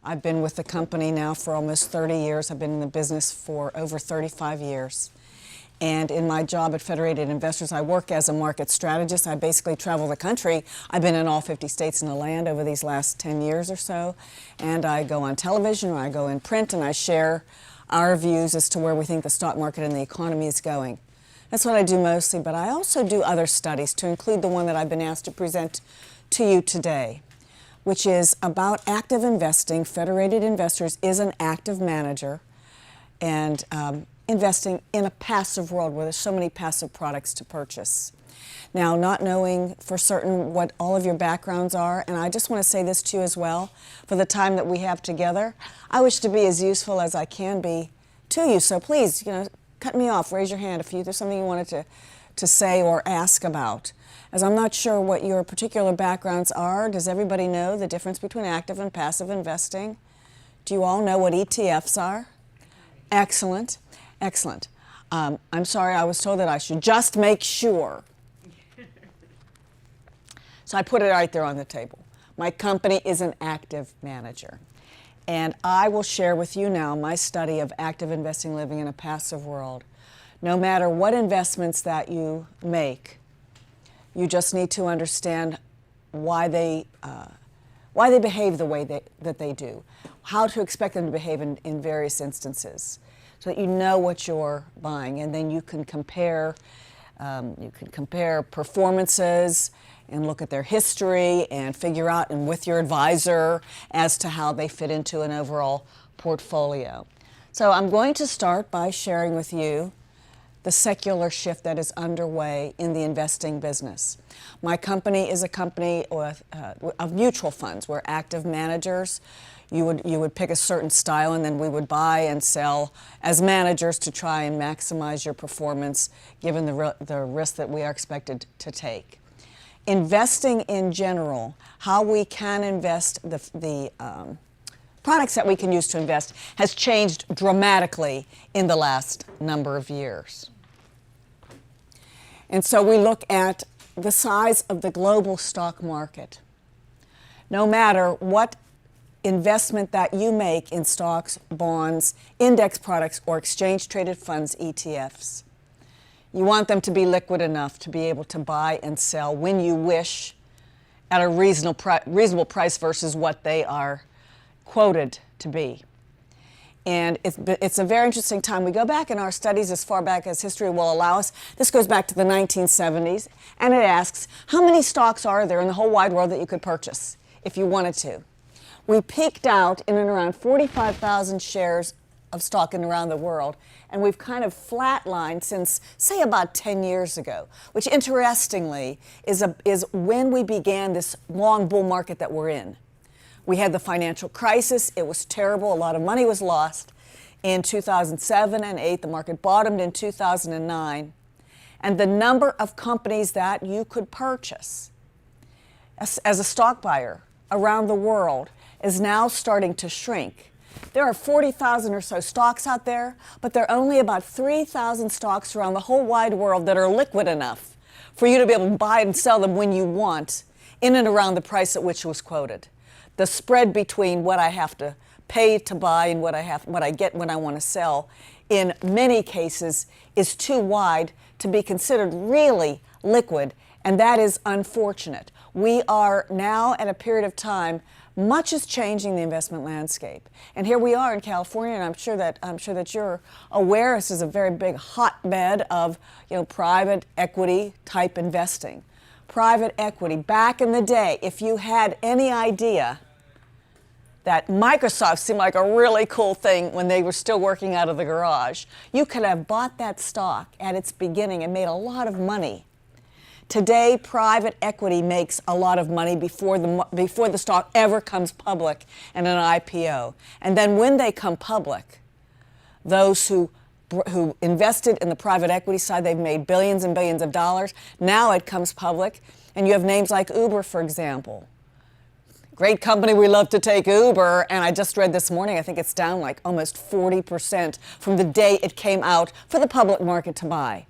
I've been with the company now for almost 30 years. I've been in the business for over 35 years. And in my job at Federated Investors, I work as a market strategist. I basically travel the country. I've been in all 50 states in the land over these last 10 years or so. And I go on television, or I go in print, and I share our views as to where we think the stock market and the economy is going. That's what I do mostly, but I also do other studies, to include the one that I've been asked to present to you today, which is about active investing. Federated Investors is an active manager, and investing in a passive world where there's so many passive products to purchase. Now, not knowing for certain what all of your backgrounds are, and I just want to say this to you as well, for the time that we have together, I wish to be as useful as I can be to you. So please, cut me off, raise your hand if there's something you wanted to say or ask about. As I'm not sure what your particular backgrounds are, does everybody know the difference between active and passive investing? Do you all know what ETFs are? Excellent. Excellent. I'm sorry, I was told that I should just make sure. So I put it right there on the table. My company is an active manager. And I will share with you now my study of active investing living in a passive world. No matter what investments that you make, you just need to understand why they behave the way that they do, how to expect them to behave in various instances, so that you know what you're buying, and then you can compare performances and look at their history and figure out, and with your advisor, as to how they fit into an overall portfolio. So I'm going to start by sharing with you the secular shift that is underway in the investing business. My company is a company of mutual funds. We're active managers. You would pick a certain style, and then we would buy and sell as managers to try and maximize your performance given the risk that we are expected to take. Investing in general, how we can invest, the products that we can use to invest, has changed dramatically in the last number of years. And so we look at the size of the global stock market. No matter what investment that you make in stocks, bonds, index products, or exchange-traded funds, ETFs, you want them to be liquid enough to be able to buy and sell when you wish at a reasonable price versus what they are quoted to be. And it's a very interesting time. We go back in our studies as far back as history will allow us. This goes back to the 1970s, and it asks, how many stocks are there in the whole wide world that you could purchase if you wanted to? We peaked out in and around 45,000 shares of stock in around the world, and we've kind of flatlined since, say, about 10 years ago, which interestingly is when we began this long bull market that we're in. We had the financial crisis. It was terrible. A lot of money was lost in 2007 and 2008. The market bottomed in 2009. And the number of companies that you could purchase as a stock buyer around the world is now starting to shrink. There are 40,000 or so stocks out there, but there are only about 3,000 stocks around the whole wide world that are liquid enough for you to be able to buy and sell them when you want, in and around the price at which it was quoted. The spread between what I have to pay to buy and what I get when I want to sell, in many cases, is too wide to be considered really liquid, and that is unfortunate. We are now at a period of time, much is changing the investment landscape. And here we are in California, and I'm sure that you're aware this is a very big hotbed of private equity type investing. Private equity, back in the day, if you had any idea that Microsoft seemed like a really cool thing when they were still working out of the garage, you could have bought that stock at its beginning and made a lot of money. Today, private equity makes a lot of money before the stock ever comes public in an IPO. And then when they come public, those who invested in the private equity side, they've made billions and billions of dollars. Now it comes public, and you have names like Uber, for example. Great company, we love to take Uber, and I just read this morning, I think it's down like almost 40% from the day it came out for the public market to buy.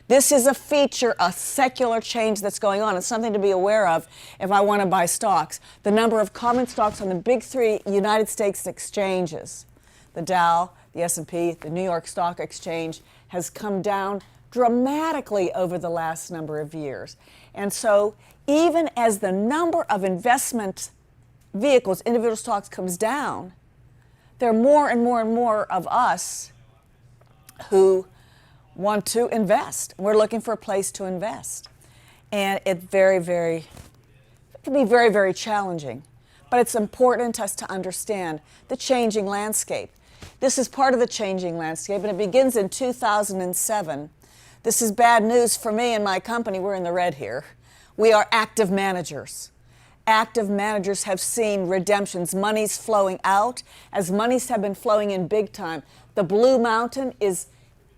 This is a feature, a secular change that's going on. It's something to be aware of if I want to buy stocks. The number of common stocks on the big three United States exchanges, the Dow, the S&P, the New York Stock Exchange, has come down dramatically over the last number of years. And so even as the number of investment vehicles, individual stocks, comes down, there are more and more and more of us who want to invest. We're looking for a place to invest. And it can be very, very challenging. But it's important to us to understand the changing landscape. This is part of the changing landscape, and it begins in 2007. This is bad news for me and my company. We're in the red here. We are active managers. Active managers have seen redemptions, monies flowing out, as monies have been flowing in big time. The blue mountain is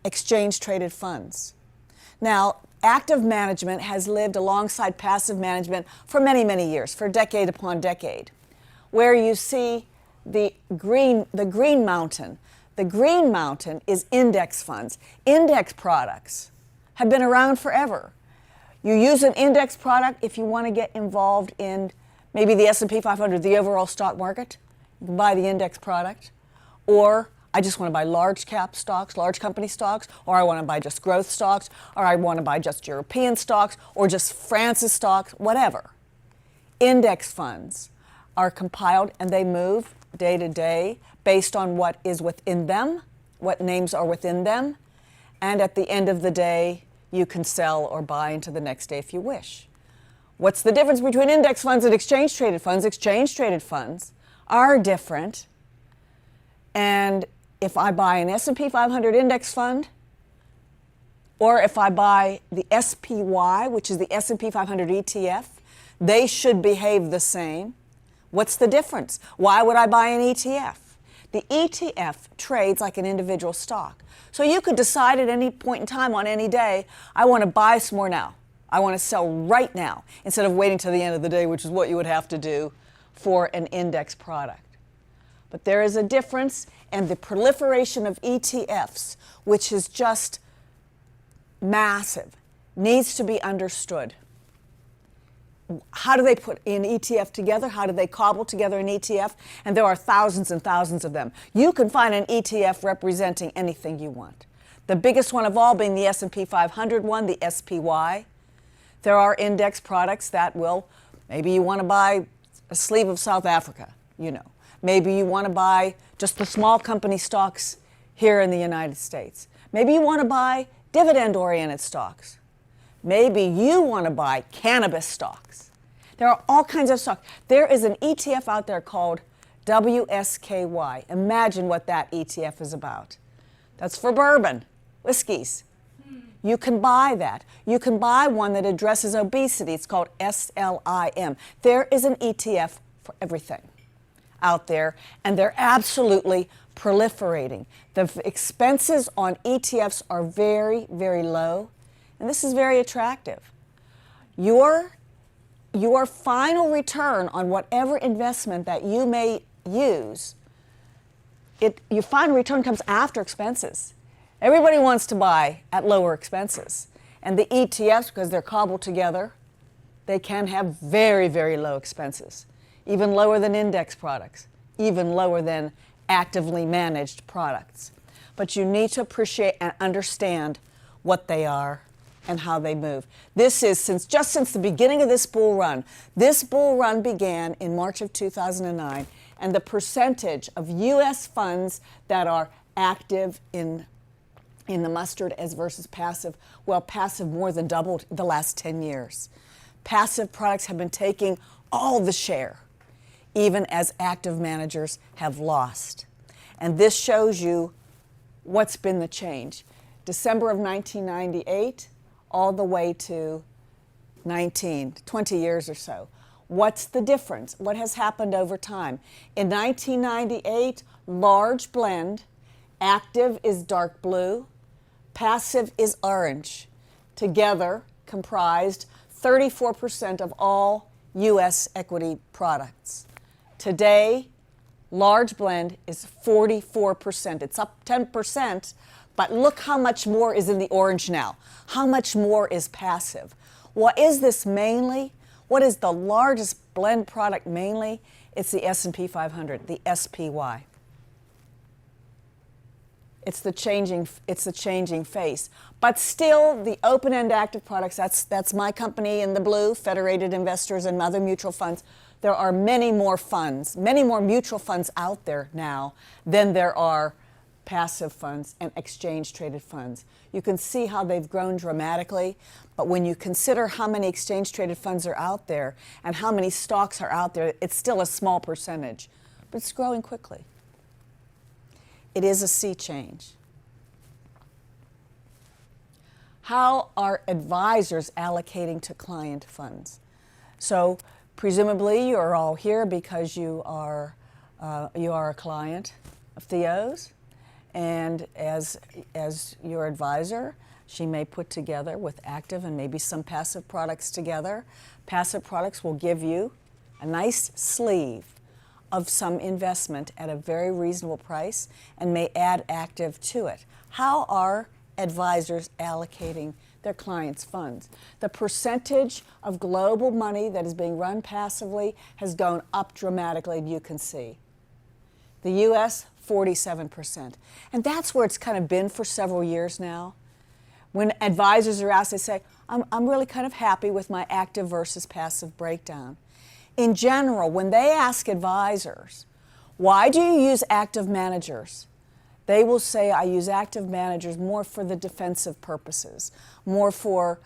exchange-traded funds. Now, active management has lived alongside passive management for many, many years, for decade upon decade. Where you see the green mountain. The green mountain is index funds. Index products have been around forever. You use an index product if you want to get involved in maybe the S&P 500, the overall stock market. You can buy the index product. Or I just want to buy large cap stocks, large company stocks, or I want to buy just growth stocks, or I want to buy just European stocks, or just France's stocks, whatever. Index funds are compiled and they move day to day based on what is within them, what names are within them, and at the end of the day, you can sell or buy into the next day if you wish. What's the difference between index funds and exchange-traded funds? Exchange-traded funds are different. And if I buy an S&P 500 index fund, or if I buy the SPY, which is the S&P 500 ETF, they should behave the same. What's the difference? Why would I buy an ETF? The ETF trades like an individual stock. So you could decide at any point in time on any day, I want to buy some more now. I want to sell right now, instead of waiting till the end of the day, which is what you would have to do for an index product. But there is a difference, and the proliferation of ETFs, which is just massive, needs to be understood. How do they put an ETF together? How do they cobble together an ETF? And there are thousands and thousands of them. You can find an ETF representing anything you want. The biggest one of all being the S&P 500 one, the SPY. There are index products that will, maybe you want to buy a sleeve of South Africa, you know. Maybe you want to buy just the small company stocks here in the United States. Maybe you want to buy dividend-oriented stocks. Maybe you want to buy cannabis stocks. There are all kinds of stocks. There is an ETF out there called WSKY. Imagine what that ETF is about. That's for bourbon, whiskeys. You can buy that. You can buy one that addresses obesity. It's called SLIM. There is an ETF for everything out there, and they're absolutely proliferating. The expenses on ETFs are very, very low, and this is very attractive. Your final return on whatever investment that you may use, your final return comes after expenses. Everybody wants to buy at lower expenses. And the ETFs, because they're cobbled together, they can have very, very low expenses, even lower than index products, even lower than actively managed products. But you need to appreciate and understand what they are and how they move. This is just since the beginning of this bull run. This bull run began in March of 2009, and the percentage of U.S. funds that are active in the mustard as versus passive, well, passive more than doubled the last 10 years. Passive products have been taking all the share, even as active managers have lost. And this shows you what's been the change. December of 1998, all the way to 20 years or so. What's the difference? What has happened over time? In 1998, large blend, active is dark blue, passive is orange. Together comprised 34% of all U.S. equity products. Today, large blend is 44%. It's up 10% But look how much more is in the orange now. How much more is passive? What is this mainly? What is the largest blend product mainly? It's the S&P 500, the SPY. It's the changing face. But still, the open-end active products, that's my company in the blue, Federated Investors and other mutual funds. There are many more funds, many more mutual funds out there now than there are passive funds and exchange-traded funds. You can see how they've grown dramatically, but when you consider how many exchange-traded funds are out there and how many stocks are out there, it's still a small percentage, but it's growing quickly. It is a sea change. How are advisors allocating to client funds? So presumably you're all here because you are a client of Theo's, and as your advisor, she may put together with active and maybe some passive products together. Passive products will give you a nice sleeve of some investment at a very reasonable price and may add active to it. How are advisors allocating their clients' funds? The percentage of global money that is being run passively has gone up dramatically, you can see. The US, 47%. And that's where it's kind of been for several years now. When advisors are asked, they say, I'm really kind of happy with my active versus passive breakdown. In general, when they ask advisors, why do you use active managers? They will say, I use active managers more for the defensive purposes, more for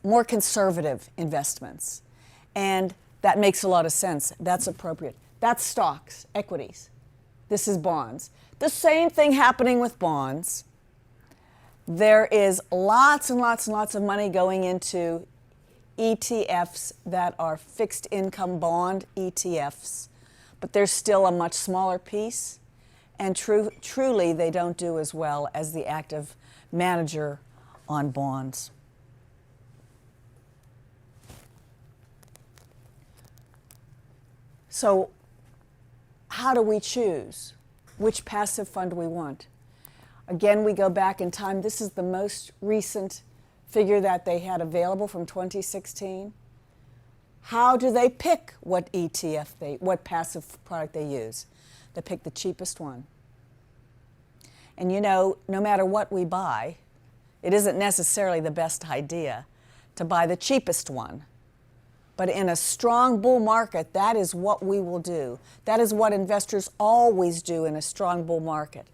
more conservative investments. And that makes a lot of sense. That's appropriate. That's stocks, equities. This is bonds. The same thing happening with bonds. There is lots and lots and lots of money going into ETFs that are fixed income bond ETFs, but there's still a much smaller piece, and truly they don't do as well as the active manager on bonds. So how do we choose which passive fund we want? Again, we go back in time. This is the most recent figure that they had available from 2016. How do they pick what what passive product they use? They pick the cheapest one. And you know, no matter what we buy, it isn't necessarily the best idea to buy the cheapest one. But in a strong bull market, that is what we will do. That is what investors always do in a strong bull market.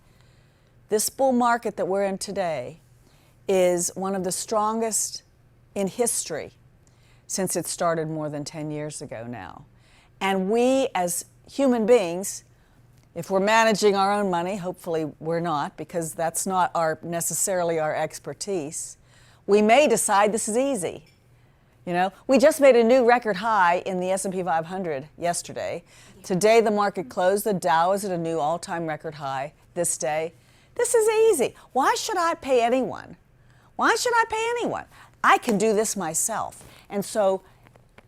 This bull market that we're in today is one of the strongest in history since it started more than 10 years ago now. And we as human beings, if we're managing our own money, hopefully we're not, because that's not necessarily our expertise, we may decide this is easy. You know, we just made a new record high in the S&P 500 yesterday. Today the market closed. The Dow is at a new all-time record high this day. This is easy. Why should I pay anyone? Why should I pay anyone? I can do this myself. And so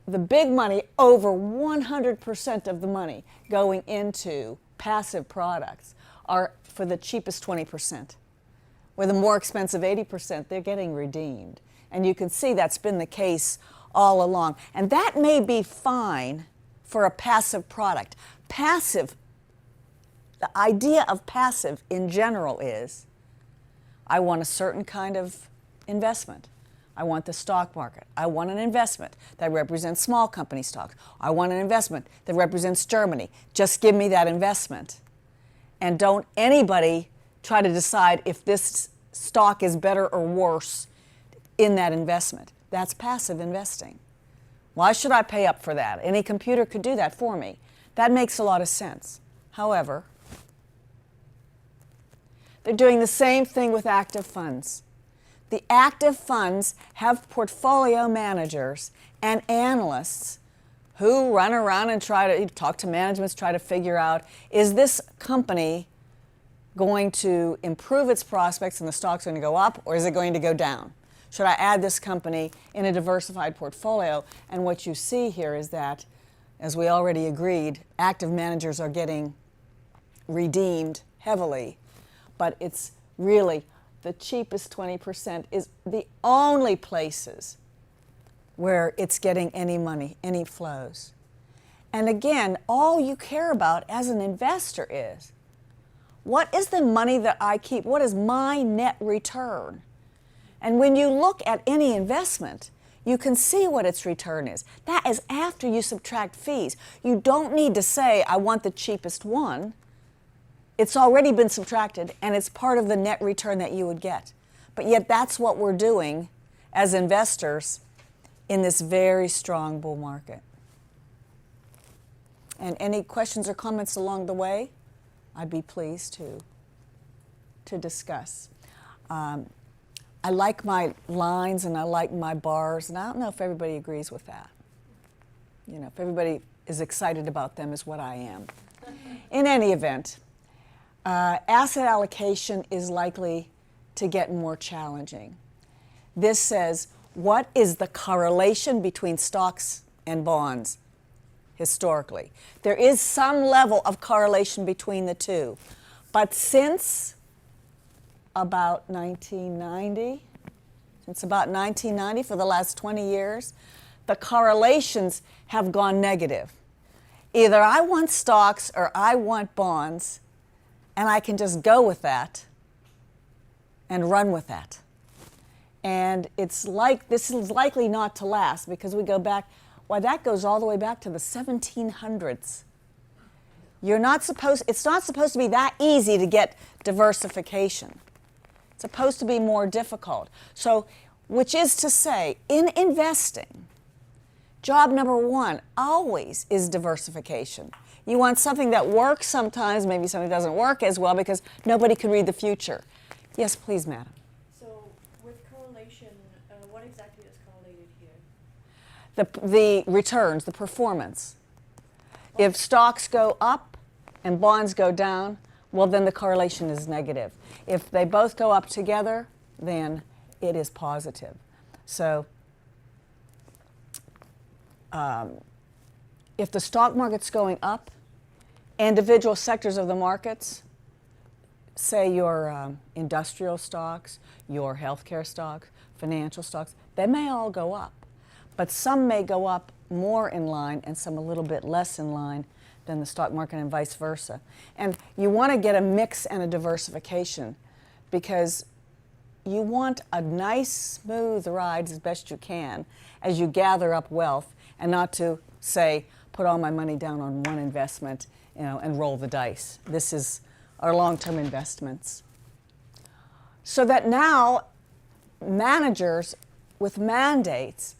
the big money, over 100% of the money going into passive products are for the cheapest 20%. With the more expensive 80%, they're getting redeemed. And you can see that's been the case all along. And that may be fine for a passive product. Passive, the idea of passive in general is, I want a certain kind of investment. I want the stock market. I want an investment that represents small company stocks. I want an investment that represents Germany. Just give me that investment. And don't anybody try to decide if this stock is better or worse in that investment. That's passive investing. Why should I pay up for that? Any computer could do that for me. That makes a lot of sense. However, they're doing the same thing with active funds. The active funds have portfolio managers and analysts who run around and try to talk to managements, try to figure out, is this company going to improve its prospects and the stock's going to go up, or is it going to go down? Should I add this company in a diversified portfolio? And what you see here is that, as we already agreed, active managers are getting redeemed heavily, but it's really, the cheapest 20% is the only places where it's getting any money, any flows. And again, all you care about as an investor is, what is the money that I keep? What is my net return? And when you look at any investment, you can see what its return is. That is after you subtract fees. You don't need to say, I want the cheapest one. It's already been subtracted, and it's part of the net return that you would get. But yet that's what we're doing as investors in this very strong bull market. And any questions or comments along the way, I'd be pleased to discuss. I like my lines and I like my bars, and I don't know if everybody agrees with that. You know, if everybody is excited about them is what I am. In any event, asset allocation is likely to get more challenging. This says, what is the correlation between stocks and bonds historically? There is some level of correlation between the two, but since about 1990, for the last 20 years, the correlations have gone negative. Either I want stocks or I want bonds, and I can just go with that and run with that. And it's like, this is likely not to last, because we go back, well, that goes all the way back to the 1700s. It's not supposed to be that easy to get diversification. It's supposed to be more difficult. So, which is to say, in investing, job number one always is diversification. You want something that works sometimes, maybe something doesn't work as well because nobody can read the future. Yes, please, madam. So, with correlation, what exactly is correlated here? The returns, the performance. If stocks go up and bonds go down, well, then the correlation is negative. If they both go up together, then it is positive. So if the stock market's going up, individual sectors of the markets, say your industrial stocks, your healthcare stocks, financial stocks, they may all go up. But some may go up more in line and some a little bit less in line than the stock market, and vice versa. And you want to get a mix and a diversification, because you want a nice, smooth ride as best you can as you gather up wealth, and not to say, put all my money down on one investment, and roll the dice. This is our long-term investments. So that now managers with mandates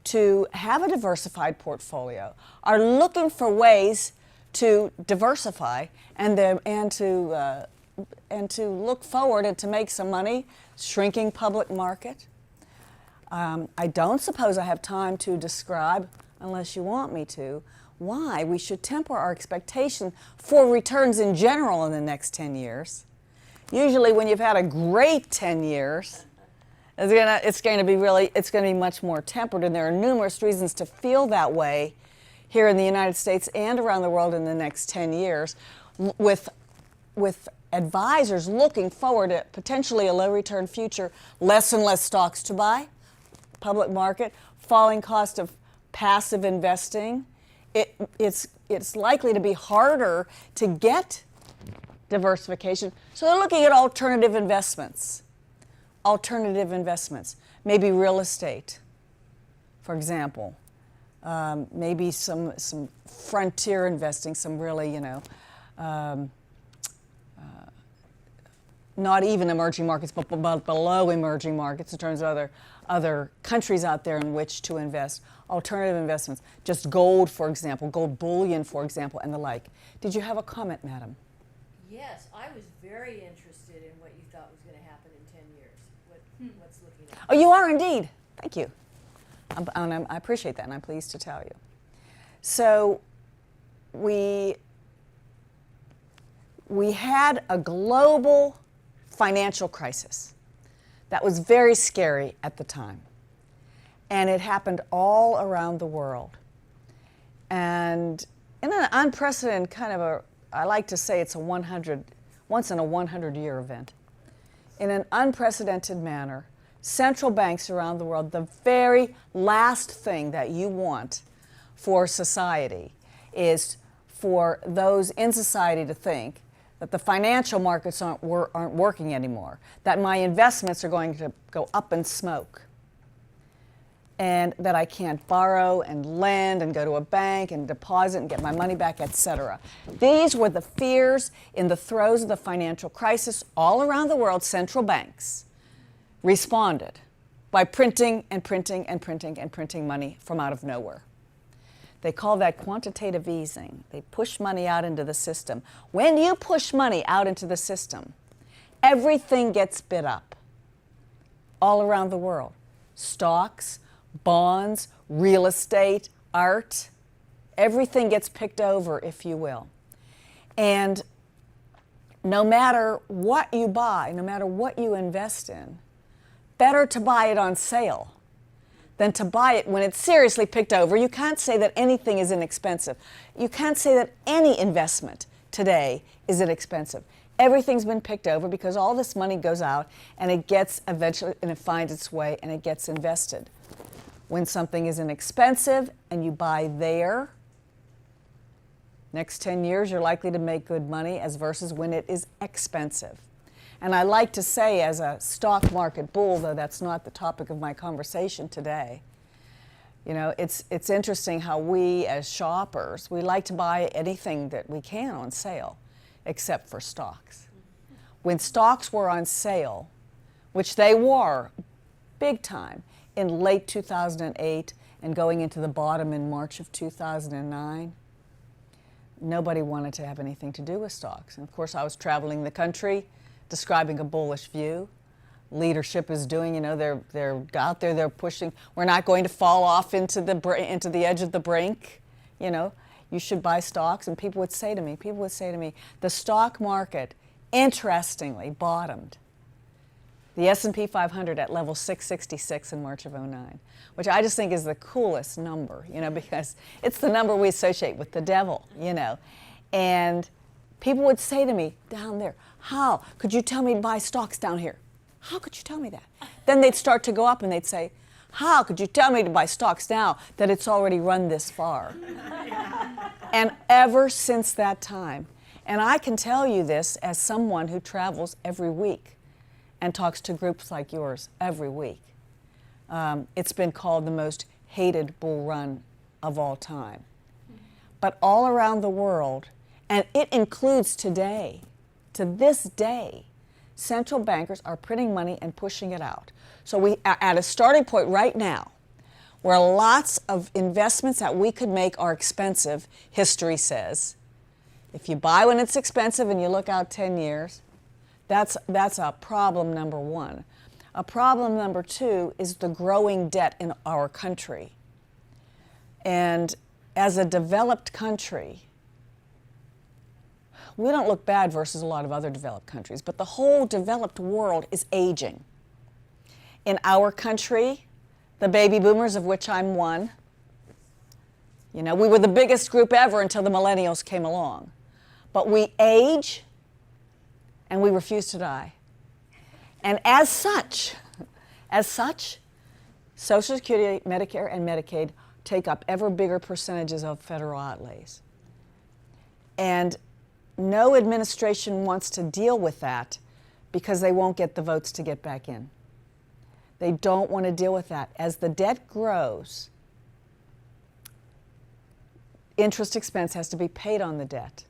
to have a diversified portfolio are looking for ways to diversify and to look forward and to make some money. Shrinking public market. I don't suppose I have time to describe, unless you want me to, why we should temper our expectation for returns in general in the next 10 years. Usually when you've had a great 10 years, it's going to be much more tempered, and there are numerous reasons to feel that way here in the United States and around the world in the next 10 years, with advisors looking forward to potentially a low return future, less and less stocks to buy, public market, falling cost of passive investing. It's likely to be harder to get diversification, so they're looking at alternative investments. Maybe real estate, for example. Maybe some frontier investing, some really, not even emerging markets, but below emerging markets in terms of other countries out there in which to invest. Alternative investments, just gold, for example, gold bullion, for example, and the like. Did you have a comment, madam? Yes, I was very interested in what you thought was going to happen in 10 years. What's looking at? Oh, you are indeed. Thank you. I appreciate that, and I'm pleased to tell you. So we had a global financial crisis that was very scary at the time. And it happened all around the world. And in an unprecedented kind of I like to say it's once in a 100-year event. in an unprecedented manner, central banks around the world, the very last thing that you want for society is for those in society to think that the financial markets aren't working anymore, that my investments are going to go up in smoke, and that I can't borrow and lend and go to a bank and deposit and get my money back, etc. These were the fears in the throes of the financial crisis. All around the world, central banks responded by printing and printing and printing and printing money from out of nowhere. They call that quantitative easing. They push money out into the system. When you push money out into the system, everything gets bid up all around the world. Stocks, bonds, real estate, art, everything gets picked over, if you will. And no matter what you buy, no matter what you invest in, better to buy it on sale than to buy it when it's seriously picked over. You can't say that anything is inexpensive. You can't say that any investment today is inexpensive. Everything's been picked over because all this money goes out and it gets eventually, and it finds its way and it gets invested. When something is inexpensive and you buy there, next 10 years you're likely to make good money as versus when it is expensive. And I like to say, as a stock market bull, though that's not the topic of my conversation today, you know, it's interesting how we as shoppers, we like to buy anything that we can on sale, except for stocks. When stocks were on sale, which they were big time in late 2008 and going into the bottom in March of 2009, nobody wanted to have anything to do with stocks. And of course, I was traveling the country describing a bullish view. Leadership is doing, you know, they're out there, they're pushing. We're not going to fall off into the edge of the brink. You know, you should buy stocks. And people would say to me, the stock market, interestingly, bottomed. The S&P 500 at level 666 in March of 2009, which I just think is the coolest number, you know, because it's the number we associate with the devil, you know. And people would say to me, down there, how could you tell me to buy stocks down here? How could you tell me that? Then they'd start to go up and they'd say, how could you tell me to buy stocks now that it's already run this far? And ever since that time, and I can tell you this as someone who travels every week and talks to groups like yours every week, it's been called the most hated bull run of all time. But all around the world, and it includes today, to this day, central bankers are printing money and pushing it out. So we are at a starting point right now where lots of investments that we could make are expensive, history says. If you buy when it's expensive and you look out 10 years, that's a problem number one. A problem number two is the growing debt in our country. And as a developed country, we don't look bad versus a lot of other developed countries, but the whole developed world is aging. In our country, the baby boomers, of which I'm one, you know, we were the biggest group ever until the millennials came along. But we age and we refuse to die. And as such, Social Security, Medicare, and Medicaid take up ever bigger percentages of federal outlays. And no administration wants to deal with that because they won't get the votes to get back in. They don't want to deal with that. As the debt grows, interest expense has to be paid on the debt.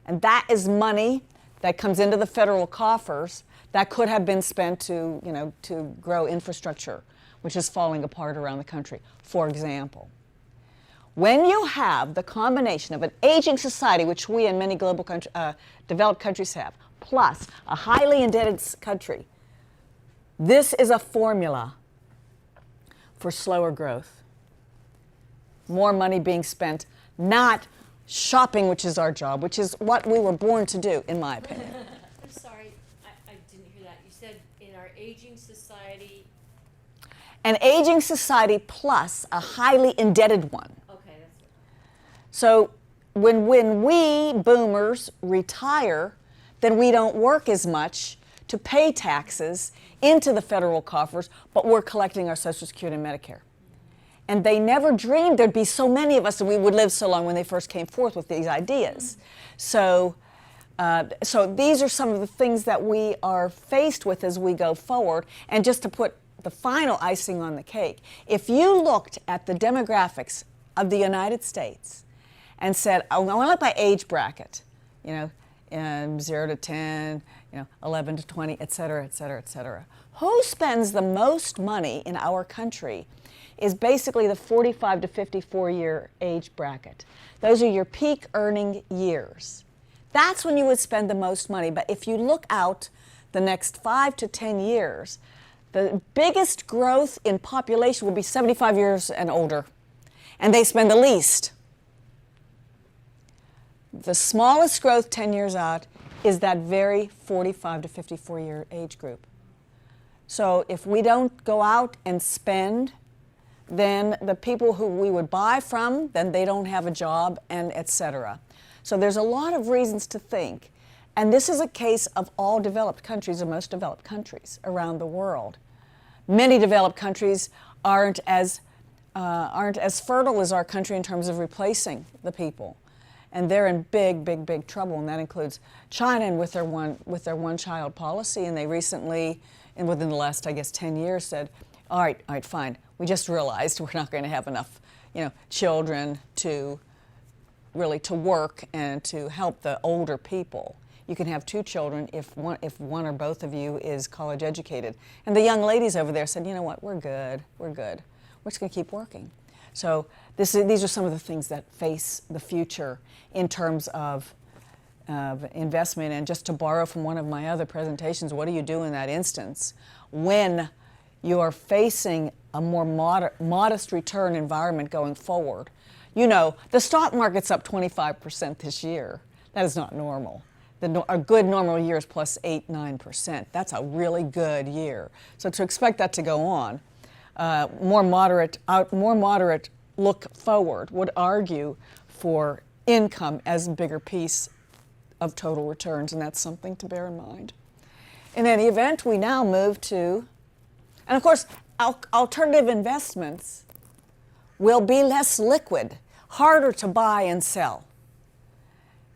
And that is money that comes into the federal coffers that could have been spent to, you know, to grow infrastructure, which is falling apart around the country, for example. When you have the combination of an aging society, which we and many global developed countries have, plus a highly indebted country, this is a formula for slower growth. More money being spent, not shopping, which is our job, which is what we were born to do, in my opinion. I'm sorry, I didn't hear that. You said in our aging society. An aging society plus a highly indebted one. Okay, that's it. So when we boomers retire, then we don't work as much to pay taxes into the federal coffers, but we're collecting our Social Security and Medicare. And they never dreamed there'd be so many of us and we would live so long when they first came forth with these ideas. So these are some of the things that we are faced with as we go forward. And just to put the final icing on the cake, if you looked at the demographics of the United States and said, I want to look by age bracket, 0 to 10, 11 to 20, et cetera, et cetera, et cetera. Who spends the most money in our country is basically the 45 to 54 year age bracket. Those are your peak earning years. That's when you would spend the most money. But if you look out the next 5 to 10 years, the biggest growth in population will be 75 years and older, and they spend the least. The smallest growth 10 years out is that very 45 to 54 year age group. So if we don't go out and spend, then the people who we would buy from, then they don't have a job, and et cetera. So there's a lot of reasons to think. And this is a case of all developed countries, or most developed countries around the world. Many developed countries aren't as fertile as our country in terms of replacing the people. And they're in big, big, big trouble, and that includes China and with their one-child policy. And they recently, and within the last, 10 years, said, all right, fine. We just realized we're not going to have enough, children to work and to help the older people. You can have 2 children if one or both of you is college educated. And the young ladies over there said, you know what, we're good. We're just going to keep working. So these are some of the things that face the future in terms of investment. And just to borrow from one of my other presentations, what do you do in that instance when you are facing a more modest return environment going forward? The stock market's up 25% this year. That is not normal. A good normal year is plus 8-9%. That's a really good year. So to expect that to go on, more moderate look forward would argue for income as a bigger piece of total returns, and that's something to bear in mind. In any event, we now move to, and of course, alternative investments will be less liquid, harder to buy and sell.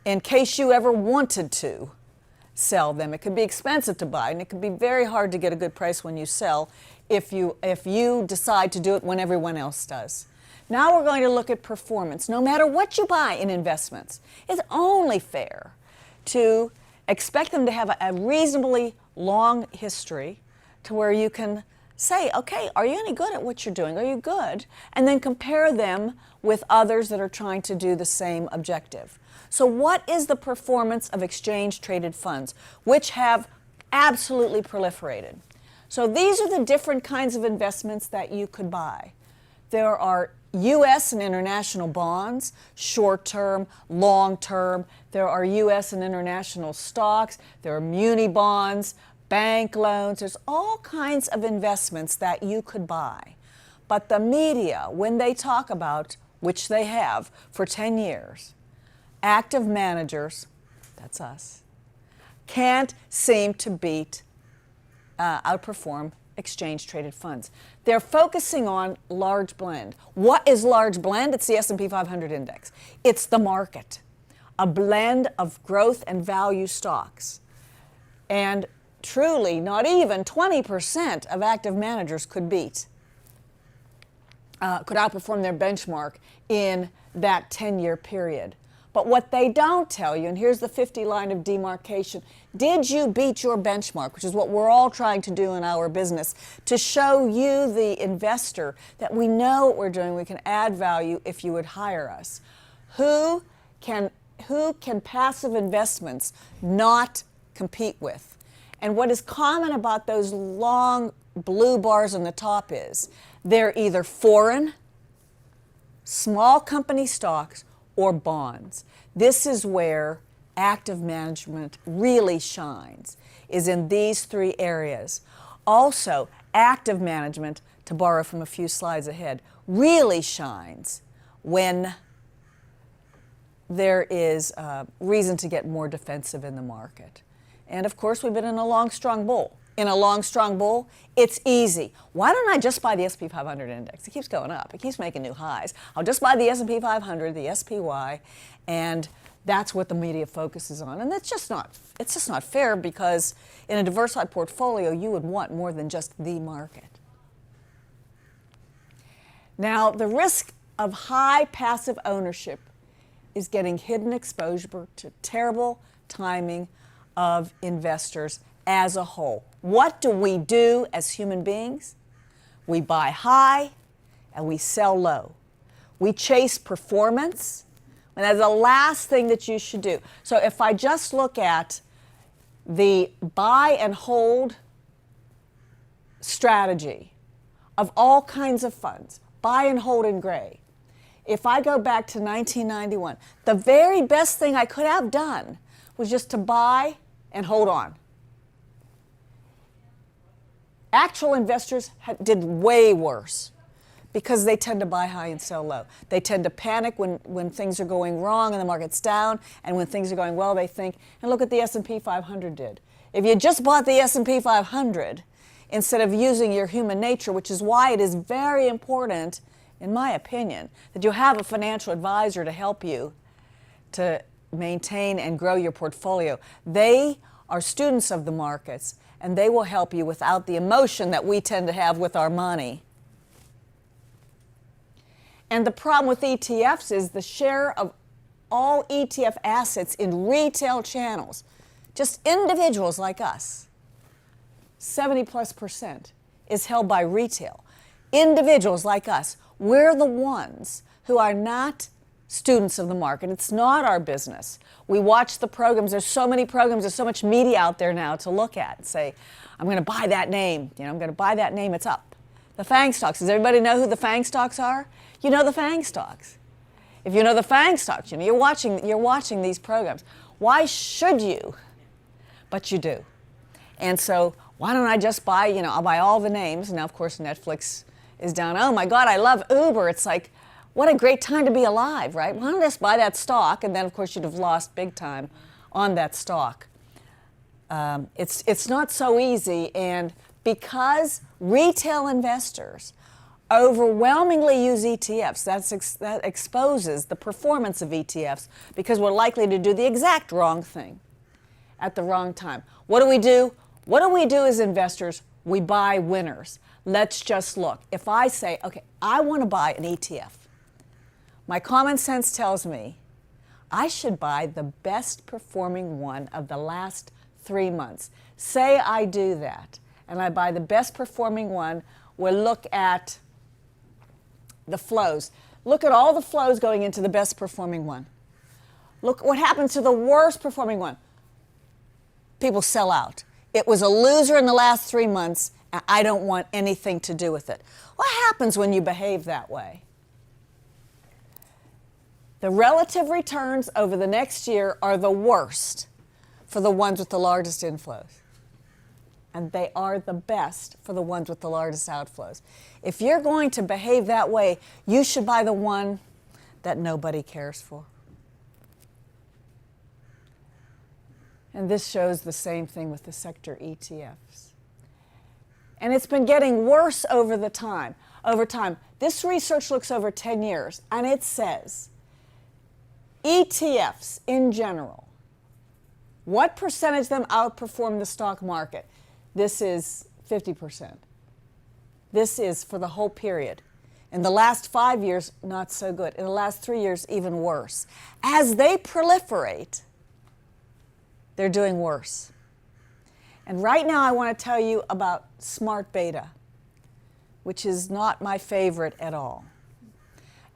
In case you ever wanted to sell them, it could be expensive to buy, and it could be very hard to get a good price when you sell if you decide to do it when everyone else does. Now we're going to look at performance. No matter what you buy in investments, it's only fair to expect them to have a reasonably long history to where you can say, okay, are you any good at what you're doing? Are you good? And then compare them with others that are trying to do the same objective. So what is the performance of exchange-traded funds, which have absolutely proliferated? So these are the different kinds of investments that you could buy. There are U.S. and international bonds, short-term, long-term. There are U.S. and international stocks. There are muni bonds, bank loans. There's all kinds of investments that you could buy. But the media, when they talk about, which they have for 10 years, active managers, that's us, can't seem to outperform exchange-traded funds. They're focusing on large blend. What is large blend? It's the S&P 500 index. It's the market, a blend of growth and value stocks. And truly, not even 20% of active managers could outperform their benchmark in that 10-year period. But what they don't tell you, and here's the 50 line of demarcation, did you beat your benchmark, which is what we're all trying to do in our business, to show you, the investor, that we know what we're doing, we can add value if you would hire us. Who can passive investments not compete with? And what is common about those long blue bars on the top is they're either foreign, small company stocks, or bonds. This is where active management really shines, is in these 3 areas. Also, active management, to borrow from a few slides ahead, really shines when there is reason to get more defensive in the market. And of course, we've been in a long, strong bull. In a long, strong bull, it's easy. Why don't I just buy the S&P 500 index? It keeps going up. It keeps making new highs. I'll just buy the S&P 500, the SPY, and that's what the media focuses on. And it's just not fair, because in a diversified portfolio, you would want more than just the market. Now, the risk of high passive ownership is getting hidden exposure to terrible timing of investors as a whole. What do we do as human beings? We buy high and we sell low. We chase performance, and that's the last thing that you should do. So if I just look at the buy and hold strategy of all kinds of funds, buy and hold in gray. If I go back to 1991, the very best thing I could have done was just to buy and hold on. Actual investors did way worse, because they tend to buy high and sell low. They tend to panic when things are going wrong and the market's down, and when things are going well, they think, and look what the S&P 500 did. If you just bought the S&P 500 instead of using your human nature, which is why it is very important, in my opinion, that you have a financial advisor to help you to maintain and grow your portfolio. They are students of the markets, and they will help you without the emotion that we tend to have with our money. And the problem with ETFs is the share of all ETF assets in retail channels, just individuals like us, 70+% is held by retail. Individuals like us, we're the ones who are not students of the market. It's not our business. We watch the programs. There's so many programs. There's so much media out there now to look at and say, I'm going to buy that name. I'm going to buy that name. It's up. The FANG stocks. Does everybody know who the FANG stocks are? You know the FANG stocks. If you know the FANG stocks, you're watching these programs. Why should you? But you do. And so why don't I just buy, I'll buy all the names. Now, of course, Netflix is down. Oh my God, I love Uber. It's like, what a great time to be alive, right? Why don't I just buy that stock? And then, of course, you'd have lost big time on that stock. It's not so easy, and because retail investors overwhelmingly use ETFs, that exposes the performance of ETFs, because we're likely to do the exact wrong thing at the wrong time. What do we do? What do we do as investors? We buy winners. Let's just look. If I say, okay, I want to buy an ETF, my common sense tells me I should buy the best performing one of the last 3 months. Say I do that, and I buy the best performing one. We'll look at the flows. Look at all the flows going into the best performing one. Look what happens to the worst performing one. People sell out. It was a loser in the last 3 months, and I don't want anything to do with it. What happens when you behave that way? The relative returns over the next year are the worst for the ones with the largest inflows. And they are the best for the ones with the largest outflows. If you're going to behave that way, you should buy the one that nobody cares for. And this shows the same thing with the sector ETFs. And it's been getting worse over time. This research looks over 10 years, and it says ETFs in general, what percentage of them outperform the stock market? This is 50%. This is for the whole period. In the last 5 years, not so good. In the last 3 years, even worse. As they proliferate, they're doing worse. And right now I want to tell you about smart beta, which is not my favorite at all.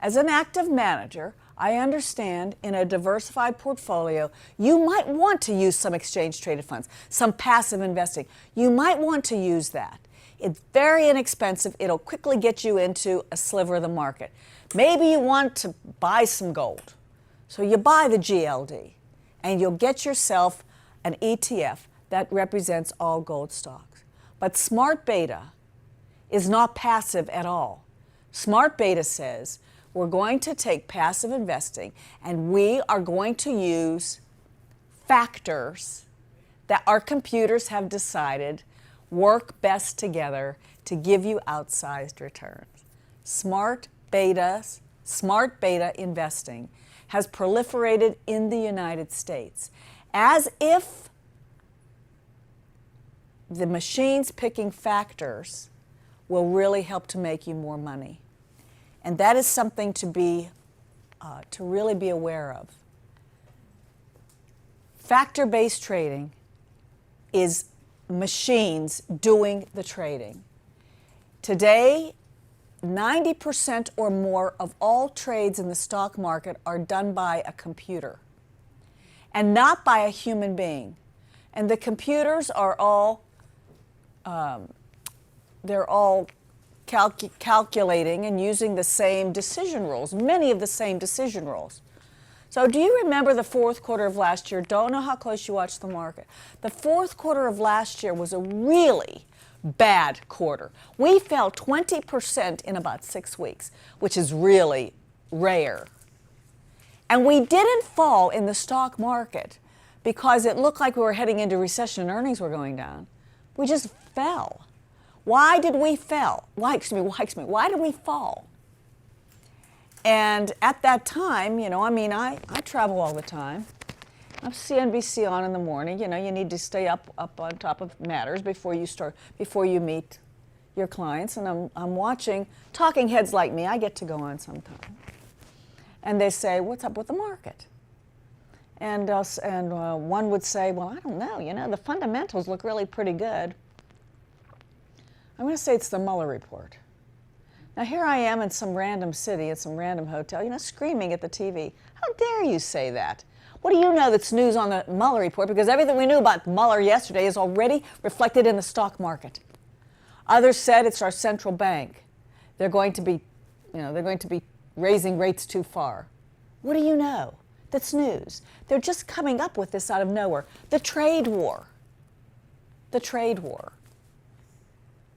As an active manager, I understand in a diversified portfolio, you might want to use some exchange-traded funds, some passive investing. You might want to use that. It's very inexpensive. It'll quickly get you into a sliver of the market. Maybe you want to buy some gold. So you buy the GLD, and you'll get yourself an ETF that represents all gold stocks. But smart beta is not passive at all. Smart beta says, we're going to take passive investing and we are going to use factors that our computers have decided work best together to give you outsized returns. Smart beta investing has proliferated in the United States as if the machines picking factors will really help to make you more money. And that is something to really be aware of. Factor-based trading is machines doing the trading. Today, 90% or more of all trades in the stock market are done by a computer and not by a human being. And the computers are all calculating and using the same decision rules, many of the same decision rules. So do you remember the fourth quarter of last year? Don't know how close you watched the market. The fourth quarter of last year was a really bad quarter. We fell 20% in about 6 weeks, which is really rare. And we didn't fall in the stock market because it looked like we were heading into recession and earnings were going down. We just fell. Why did we fall? Why did we fall? And at that time, I travel all the time. I have CNBC on in the morning. You need to stay up on top of matters before you meet your clients. And I'm watching talking heads like me. I get to go on sometime. And they say, "What's up with the market?" And one would say, "Well, I don't know. The fundamentals look really pretty good." I'm going to say it's the Mueller report. Now here I am in some random city, at some random hotel, screaming at the TV. How dare you say that? What do you know that's news on the Mueller report? Because everything we knew about Mueller yesterday is already reflected in the stock market. Others said it's our central bank. They're going to be raising rates too far. What do you know? That's news. They're just coming up with this out of nowhere. The trade war. The trade war.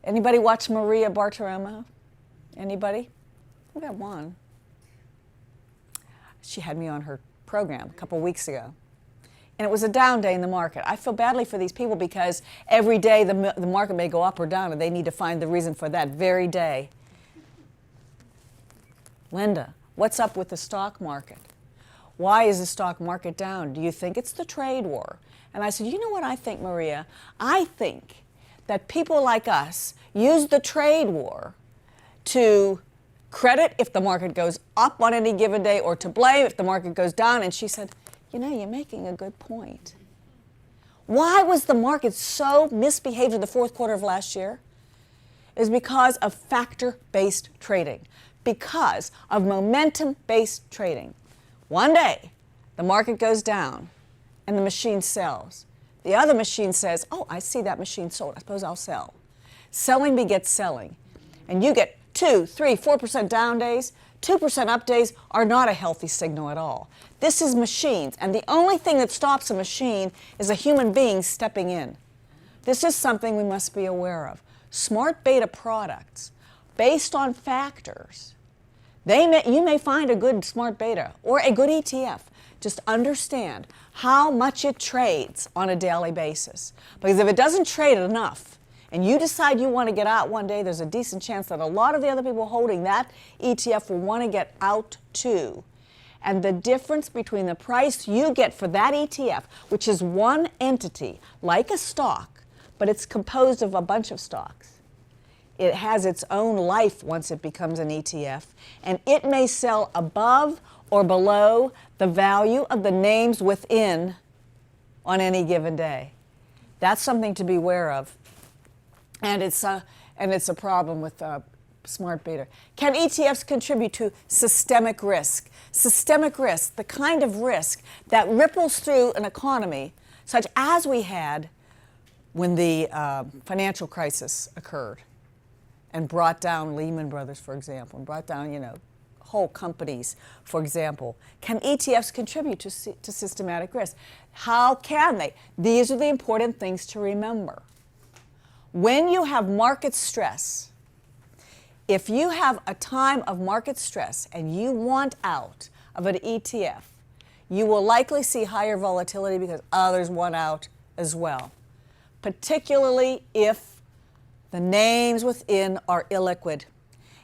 Anybody watch Maria Bartiromo? Anybody? We got one. She had me on her program a couple weeks ago. And it was a down day in the market. I feel badly for these people because every day the market may go up or down and they need to find the reason for that very day. Linda, what's up with the stock market? Why is the stock market down? Do you think it's the trade war? And I said, you know what I think, Maria? I think that people like us use the trade war to credit if the market goes up on any given day or to blame if the market goes down. And she said, you're making a good point. Why was the market so misbehaved in the fourth quarter of last year? Is because of factor-based trading, because of momentum-based trading. One day, the market goes down and the machine sells. The other machine says, oh, I see that machine sold. I suppose I'll sell. Selling begets selling. And you get 2, 3, 4% down days. 2% up days are not a healthy signal at all. This is machines, and the only thing that stops a machine is a human being stepping in. This is something we must be aware of. Smart beta products, based on factors, you may find a good smart beta or a good ETF. Just understand how much it trades on a daily basis. Because if it doesn't trade enough, and you decide you want to get out one day, there's a decent chance that a lot of the other people holding that ETF will want to get out too. And the difference between the price you get for that ETF, which is one entity, like a stock, but it's composed of a bunch of stocks. It has its own life once it becomes an ETF, and it may sell above or below the value of the names within on any given day. That's something to be aware of. And it's a problem with smart beta. Can ETFs contribute to systemic risk? Systemic risk, the kind of risk that ripples through an economy, such as we had when the financial crisis occurred and brought down Lehman Brothers, for example, and brought down, whole companies, for example. Can ETFs contribute to systematic risk? How can they? These are the important things to remember. When you have market stress, if you have a time of market stress and you want out of an ETF, you will likely see higher volatility because others want out as well, particularly if the names within are illiquid.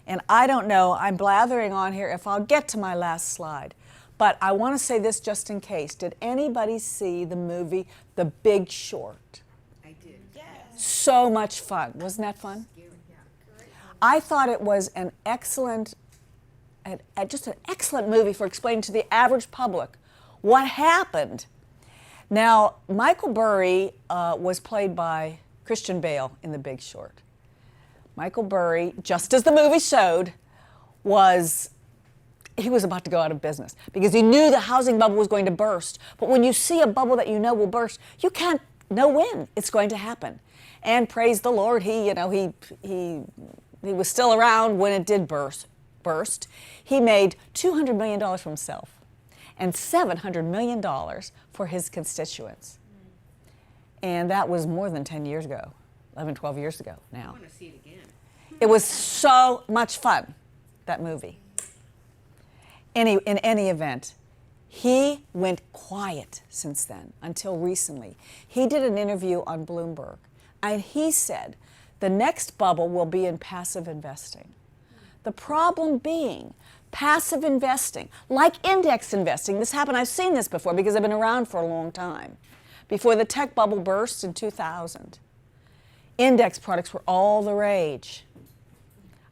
And I don't know, I'm blathering on here if I'll get to my last slide, but I want to say this just in case. Did anybody see the movie The Big Short? I did. Yes. So much fun. Wasn't that fun? I thought it was an excellent, just an excellent movie for explaining to the average public what happened. Now, Michael Burry was played by Christian Bale in The Big Short. Michael Burry, just as the movie showed, he was about to go out of business because he knew the housing bubble was going to burst. But when you see a bubble that you know will burst, you can't know when it's going to happen. And praise the Lord, he was still around when it did burst. He made $200 million for himself and $700 million for his constituents. And that was more than 10 years ago, 11, 12 years ago now. I want to see it again. It was so much fun, that movie. In any event, he went quiet since then, until recently. He did an interview on Bloomberg, and he said the next bubble will be in passive investing. The problem being, passive investing, like index investing, this happened, I've seen this before because I've been around for a long time. Before the tech bubble burst in 2000, index products were all the rage.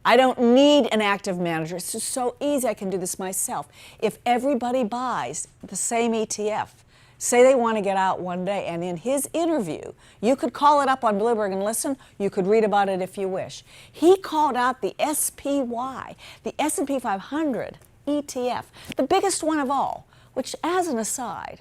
I don't need an active manager. It's just so easy. I can do this myself. If everybody buys the same ETF, say they want to get out one day, and in his interview, you could call it up on Bloomberg and listen. You could read about it if you wish. He called out the SPY, the S&P 500 ETF, the biggest one of all, which, as an aside,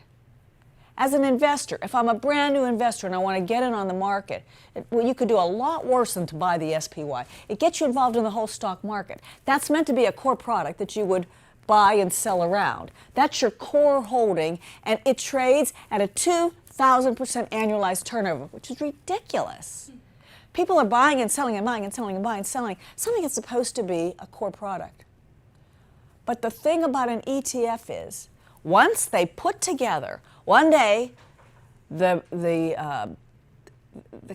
as an investor, if I'm a brand new investor and I want to get in on the market, you could do a lot worse than to buy the SPY. It gets you involved in the whole stock market. That's meant to be a core product that you would buy and sell around. That's your core holding, and it trades at a 2,000% annualized turnover, which is ridiculous. People are buying and selling and buying and selling and buying and selling something that's supposed to be a core product. But the thing about an ETF is, once they put together, one day, the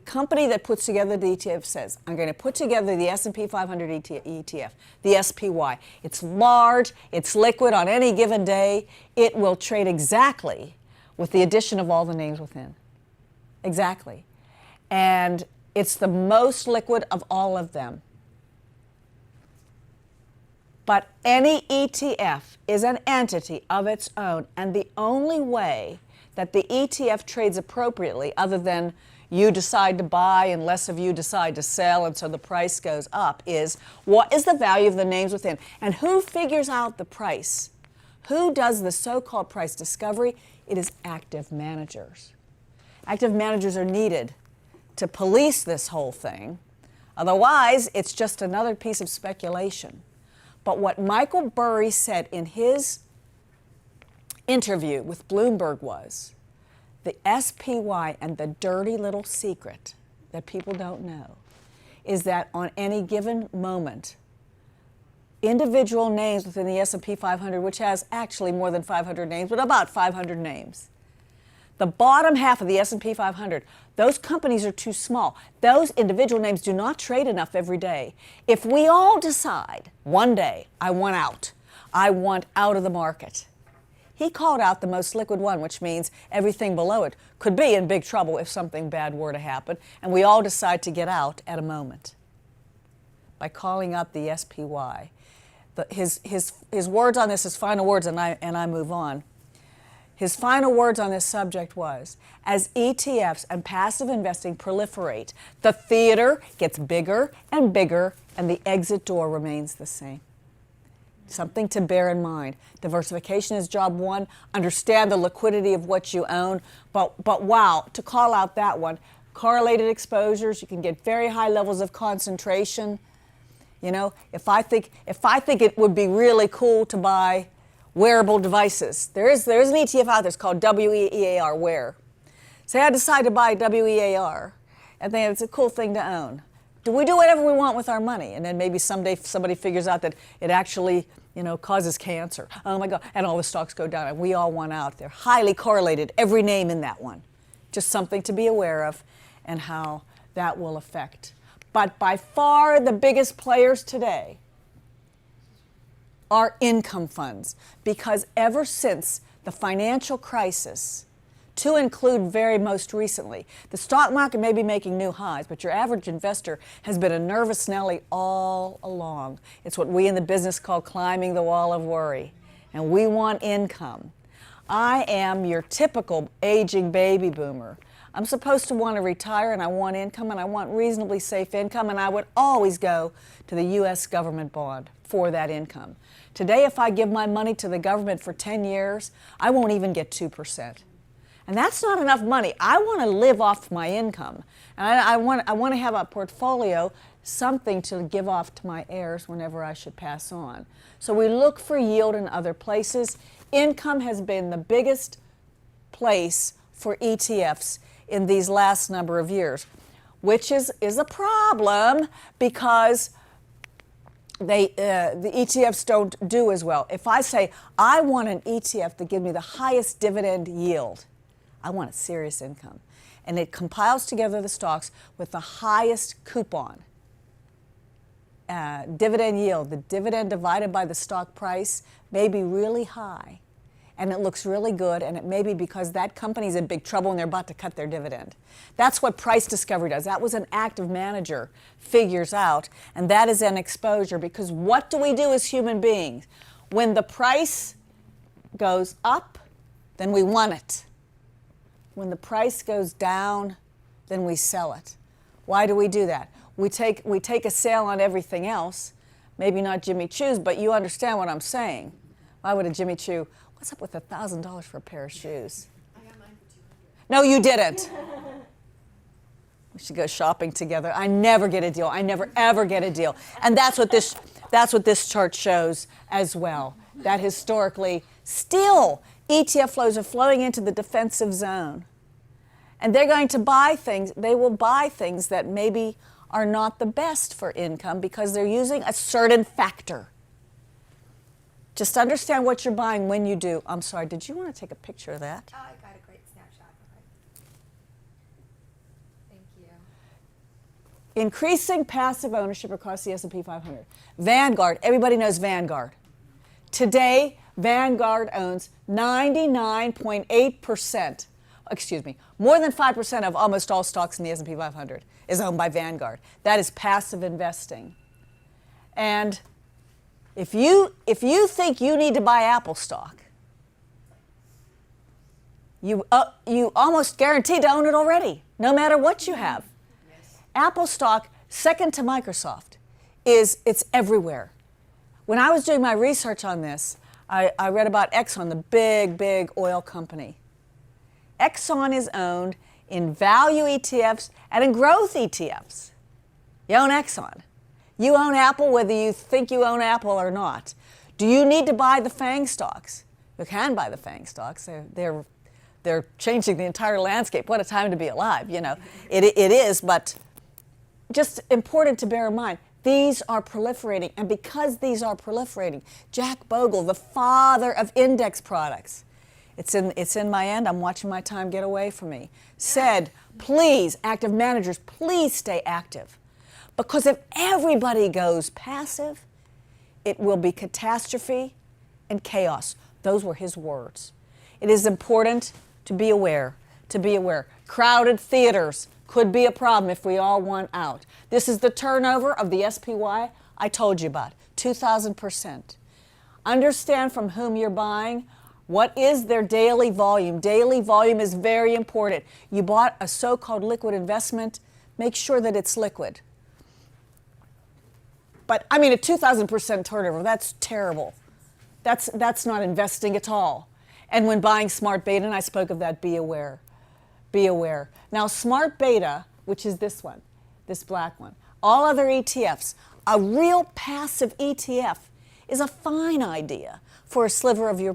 company that puts together the ETF says, I'm going to put together the S&P 500 ETF, the SPY. It's large, it's liquid on any given day. It will trade exactly with the addition of all the names within. Exactly. And it's the most liquid of all of them. But any ETF is an entity of its own, and the only way that the ETF trades appropriately, other than you decide to buy and less of you decide to sell, and so the price goes up, is what is the value of the names within? And who figures out the price? Who does the so-called price discovery? It is active managers. Active managers are needed to police this whole thing. Otherwise, it's just another piece of speculation. But what Michael Burry said in his interview with Bloomberg was the SPY, and the dirty little secret that people don't know is that on any given moment, individual names within the S&P 500, which has actually more than 500 names, but about 500 names, the bottom half of the S&P 500, those companies are too small. Those individual names do not trade enough every day. If we all decide one day, I want out of the market. He called out the most liquid one, which means everything below it could be in big trouble if something bad were to happen, and we all decide to get out at a moment by calling out the SPY. His words on this, his final words, and I move on. His final words on this subject was, as ETFs and passive investing proliferate, the theater gets bigger and bigger, and the exit door remains the same. Something to bear in mind. Diversification is job one. Understand the liquidity of what you own. But wow, to call out that one, correlated exposures, you can get very high levels of concentration. You know, if I think it would be really cool to buy wearable devices, there is an ETF out there. It's called WEAR, Wear. Say I decide to buy WEAR, and think it's a cool thing to own. Do we do whatever we want with our money? And then maybe someday somebody figures out that it actually, causes cancer. Oh my God, and all the stocks go down, and we all want out. They're highly correlated, every name in that one. Just something to be aware of and how that will affect. But by far the biggest players today are income funds, because ever since the financial crisis, to include very most recently, the stock market may be making new highs, but your average investor has been a nervous Nelly all along. It's what we in the business call climbing the wall of worry, and we want income. I am your typical aging baby boomer. I'm supposed to want to retire, and I want income, and I want reasonably safe income, and I would always go to the U.S. government bond for that income. Today, if I give my money to the government for 10 years, I won't even get 2%. And that's not enough money. I want to live off my income. And I want to have a portfolio, something to give off to my heirs whenever I should pass on. So we look for yield in other places. Income has been the biggest place for ETFs in these last number of years, which is a problem because the ETFs don't do as well. If I say, I want an ETF that gives me the highest dividend yield, I want a serious income. And it compiles together the stocks with the highest coupon. Dividend yield, the dividend divided by the stock price, may be really high. And it looks really good, and it may be because that company's in big trouble and they're about to cut their dividend. That's what price discovery does. That was an active manager figures out, and that is an exposure, because what do we do as human beings? When the price goes up, then we want it. When the price goes down, then we sell it. Why do we do that? We take a sale on everything else, maybe not Jimmy Choo's, but you understand what I'm saying. Why would a Jimmy Choo, what's up with $1,000 for a pair of shoes? I got mine for 200. No, you didn't. We should go shopping together. I never get a deal. I never ever get a deal. And that's what this chart shows as well. That historically, still, ETF flows are flowing into the defensive zone. And they're going to buy things, they will buy things that maybe are not the best for income because they're using a certain factor. Just understand what you're buying when you do. I'm sorry, did you want to take a picture of that? Oh, I got a great snapshot of it. Thank you. Increasing passive ownership across the S&P 500. Vanguard, everybody knows Vanguard. Today, Vanguard owns 99.8%, more than 5% of almost all stocks in the S&P 500 is owned by Vanguard. That is passive investing. And if you think you need to buy Apple stock, you almost guaranteed to own it already, no matter what you have. Yes. Apple stock, second to Microsoft, it's everywhere. When I was doing my research on this, I read about Exxon, the big oil company. Exxon is owned in value ETFs and in growth ETFs. You own Exxon. You own Apple whether you think you own Apple or not. Do you need to buy the FANG stocks? You can buy the FANG stocks. They're changing the entire landscape. What a time to be alive, you know. It is, but just important to bear in mind, these are proliferating. And because these are proliferating, Jack Bogle, the father of index products, it's in my end, I'm watching my time get away from me, said, please, active managers, please stay active. Because if everybody goes passive, it will be catastrophe and chaos. Those were his words. It is important to be aware, Crowded theaters could be a problem if we all want out. This is the turnover of the SPY I told you about, 2,000%. Understand from whom you're buying. What is their daily volume? Daily volume is very important. You bought a so-called liquid investment, make sure that it's liquid. But I mean, a 2,000% turnover, that's terrible. That's not investing at all. And when buying smart beta, and I spoke of that, be aware. Be aware. Now, smart beta, which is this one, this black one, all other ETFs, a real passive ETF is a fine idea for a sliver of your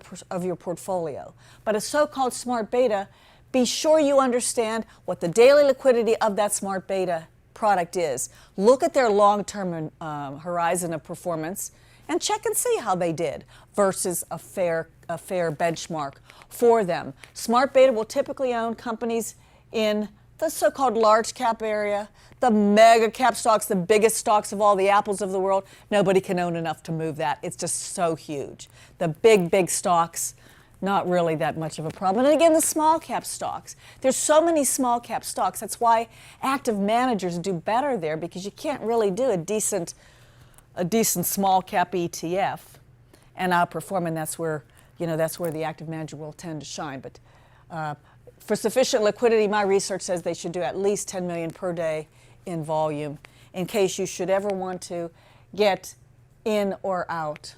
portfolio. But a so-called smart beta, be sure you understand what the daily liquidity of that smart beta product is. Look at their long-term horizon of performance and check and see how they did versus a fair benchmark for them. Smart beta will typically own companies in the so-called large cap area, the mega cap stocks, the biggest stocks of all the apples of the world. Nobody can own enough to move that. It's just so huge. The big stocks, not really that much of a problem. And again, the small cap stocks. There's so many small cap stocks. That's why active managers do better there, because you can't really do a decent small cap ETF and outperform, and that's where the active manager will tend to shine. But for sufficient liquidity, my research says they should do at least 10 million per day in volume in case you should ever want to get in or out.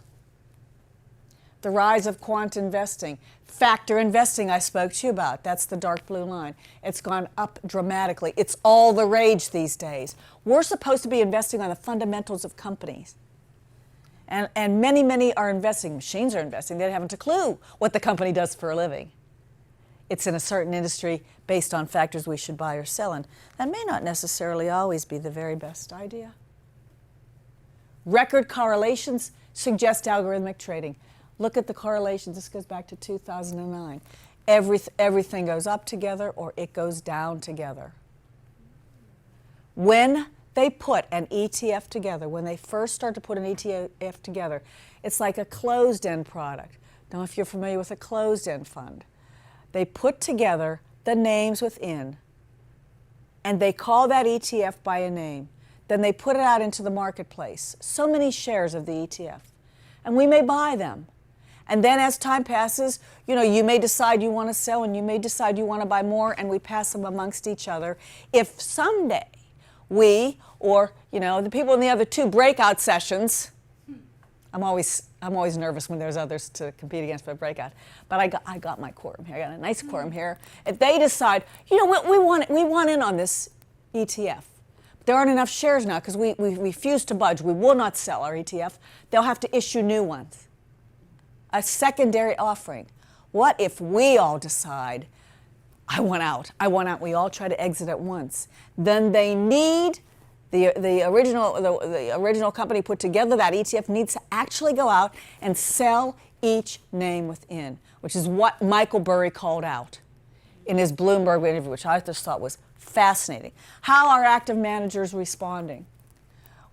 The rise of quant investing. Factor investing I spoke to you about. That's the dark blue line. It's gone up dramatically. It's all the rage these days. We're supposed to be investing on the fundamentals of companies. And many are investing. Machines are investing. They haven't a clue what the company does for a living. It's in a certain industry based on factors we should buy or sell, and that may not necessarily always be the very best idea. Record correlations suggest algorithmic trading. Look at the correlations. This goes back to 2009. Everything goes up together or it goes down together. When they put an ETF together, when they first start to put an ETF together, it's like a closed-end product. Don't know if you're familiar with a closed-end fund. They put together the names within, and they call that ETF by a name. Then they put it out into the marketplace, so many shares of the ETF, and we may buy them. And then as time passes, you may decide you want to sell, and you may decide you want to buy more, and we pass them amongst each other. If someday we, or the people in the other two breakout sessions, I'm always nervous when there's others to compete against for a breakout. But I got my quorum here. I got a nice quorum here. If they decide, we want in on this ETF. There aren't enough shares now because we refuse to budge. We will not sell our ETF. They'll have to issue new ones. A secondary offering. What if we all decide, I want out. We all try to exit at once. Then they need the original company put together that ETF needs to actually go out and sell each name within, which is what Michael Burry called out in his Bloomberg interview, which I just thought was fascinating. How are active managers responding?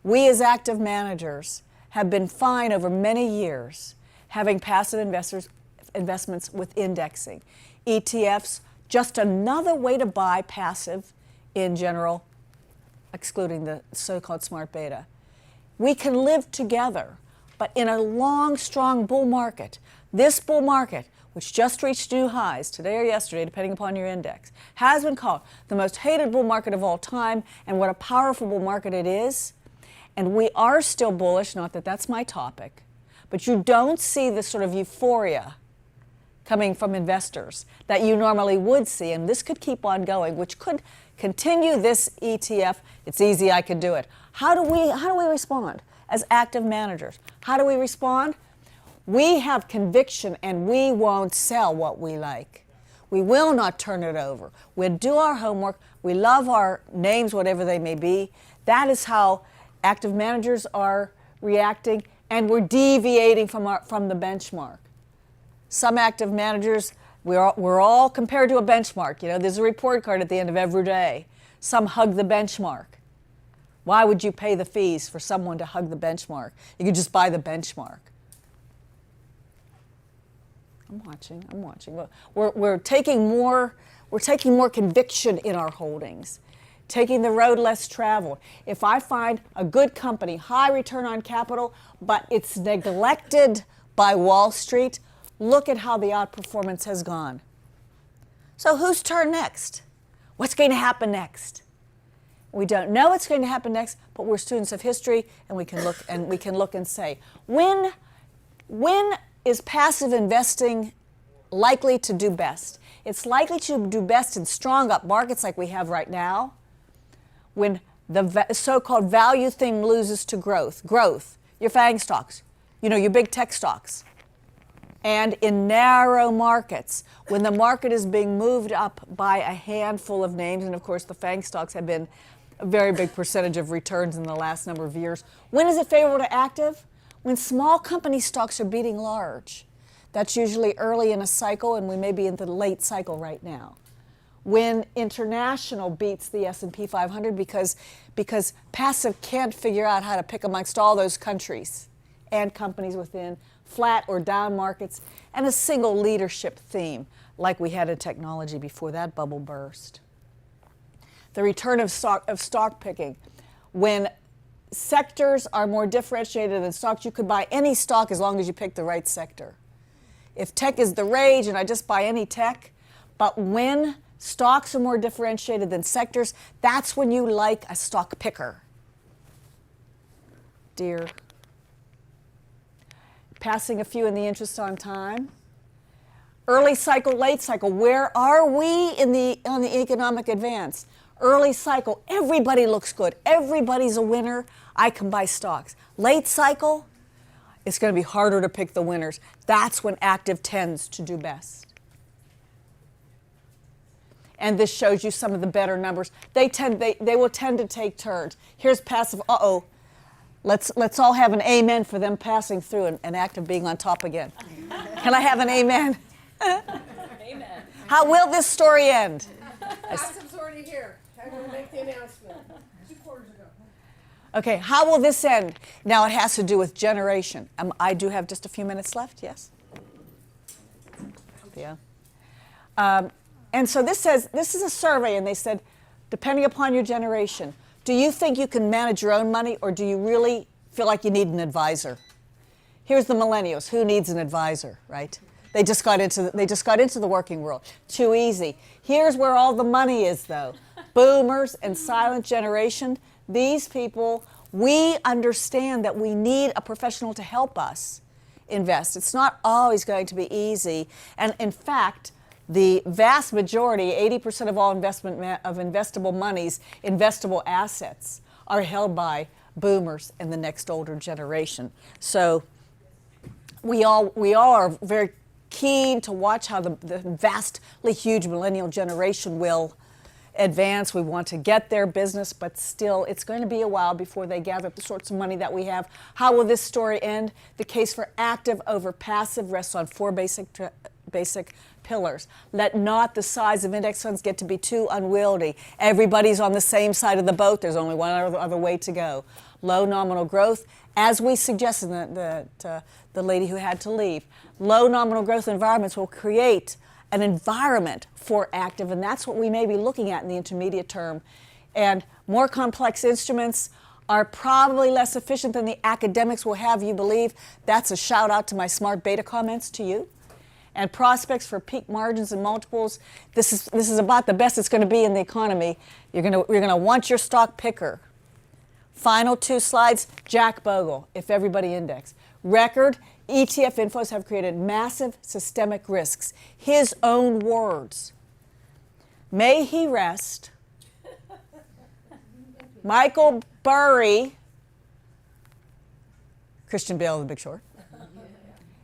We as active managers have been fine over many years having passive investments with indexing. ETFs, just another way to buy passive in general, excluding the so-called smart beta. We can live together, but in a long, strong bull market, this bull market, which just reached new highs today or yesterday, depending upon your index, has been called the most hated bull market of all time, and what a powerful bull market it is. And we are still bullish, not that that's my topic, but you don't see the sort of euphoria coming from investors that you normally would see, and this could keep on going, which could continue this ETF. It's easy, I could do it. How do we respond as active managers? How do we respond? We have conviction, and we won't sell what we like. We will not turn it over. We'll do our homework. We love our names, whatever they may be. That is how active managers are reacting, and we're deviating from the benchmark. Some active managers, we're all compared to a benchmark. There's a report card at the end of every day. Some hug the benchmark. Why would you pay the fees for someone to hug the benchmark? You could just buy the benchmark. I'm watching. We're taking more conviction in our holdings, taking the road less traveled. If I find a good company, high return on capital, but it's neglected by Wall Street, look at how the outperformance has gone. So whose turn next? What's going to happen next? We don't know what's going to happen next, but we're students of history, and we can look and say, when is passive investing likely to do best? It's likely to do best in strong up markets like we have right now, when the so-called value thing loses to growth, your FANG stocks, your big tech stocks. And in narrow markets, when the market is being moved up by a handful of names, and of course the FANG stocks have been a very big percentage of returns in the last number of years. When is it favorable to active? When small company stocks are beating large. That's usually early in a cycle, and we may be in the late cycle right now. when international beats the S&P 500 because passive can't figure out how to pick amongst all those countries and companies within flat or down markets and a single leadership theme like we had in technology before that bubble burst. The return of stock picking. When sectors are more differentiated than stocks, you could buy any stock as long as you pick the right sector. If tech is the rage and I just buy any tech, but when stocks are more differentiated than sectors, that's when you like a stock picker. Dear. Passing a few in the interest on time. Early cycle, late cycle. Where are we on the economic advance? Early cycle, everybody looks good. Everybody's a winner. I can buy stocks. Late cycle, it's going to be harder to pick the winners. That's when active tends to do best. And this shows you some of the better numbers. They will tend to take turns. Here's passive. Uh-oh. Let's all have an amen for them passing through and active being on top again. Can I have an amen? Amen. How will this story end? Passive's already here. Time to make the announcement. 2 quarters ago. Okay, how will this end? Now it has to do with generation. I do have just a few minutes left, yes? Yeah. And so this says, this is a survey, and they said, depending upon your generation, do you think you can manage your own money, or do you really feel like you need an advisor? Here's the millennials. Who needs an advisor, right? They just got into the working world. Too easy. Here's where all the money is, though. Boomers and silent generation, these people, we understand that we need a professional to help us invest. It's not always going to be easy. And in fact, the vast majority, 80% of all investable monies, investable assets, are held by boomers and the next older generation. So we all are very keen to watch how the vastly huge millennial generation will advance. We want to get their business, but still it's going to be a while before they gather up the sorts of money that we have. How will this story end? The case for active over passive rests on 4 basic pillars. Let not the size of index funds get to be too unwieldy. Everybody's on the same side of the boat. There's only one other way to go. Low nominal growth, as we suggested, the lady who had to leave. Low nominal growth environments will create an environment for active, and that's what we may be looking at in the intermediate term. And more complex instruments are probably less efficient than the academics will have you believe. That's a shout out to my smart beta comments to you. And prospects for peak margins and multiples. This is about the best it's going to be in the economy. You're going to want your stock picker. Final 2 slides. Jack Bogle, If Everybody Index. Record, ETF inflows have created massive systemic risks. His own words. May he rest. Michael Burry, Christian Bale, The Big Short,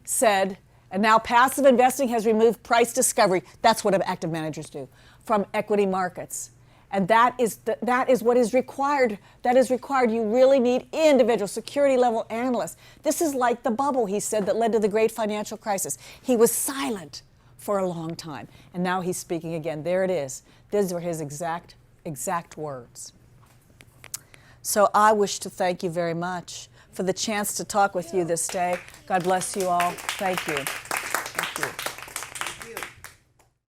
said, and now passive investing has removed price discovery. That's what active managers do from equity markets. And that is what is required. That is required. You really need individual security level analysts. This is like the bubble, he said, that led to the great financial crisis. He was silent for a long time. And now he's speaking again. There it is. These were his exact words. So I wish to thank you very much for the chance to talk with you this day. God bless you all. Thank you. Thank you.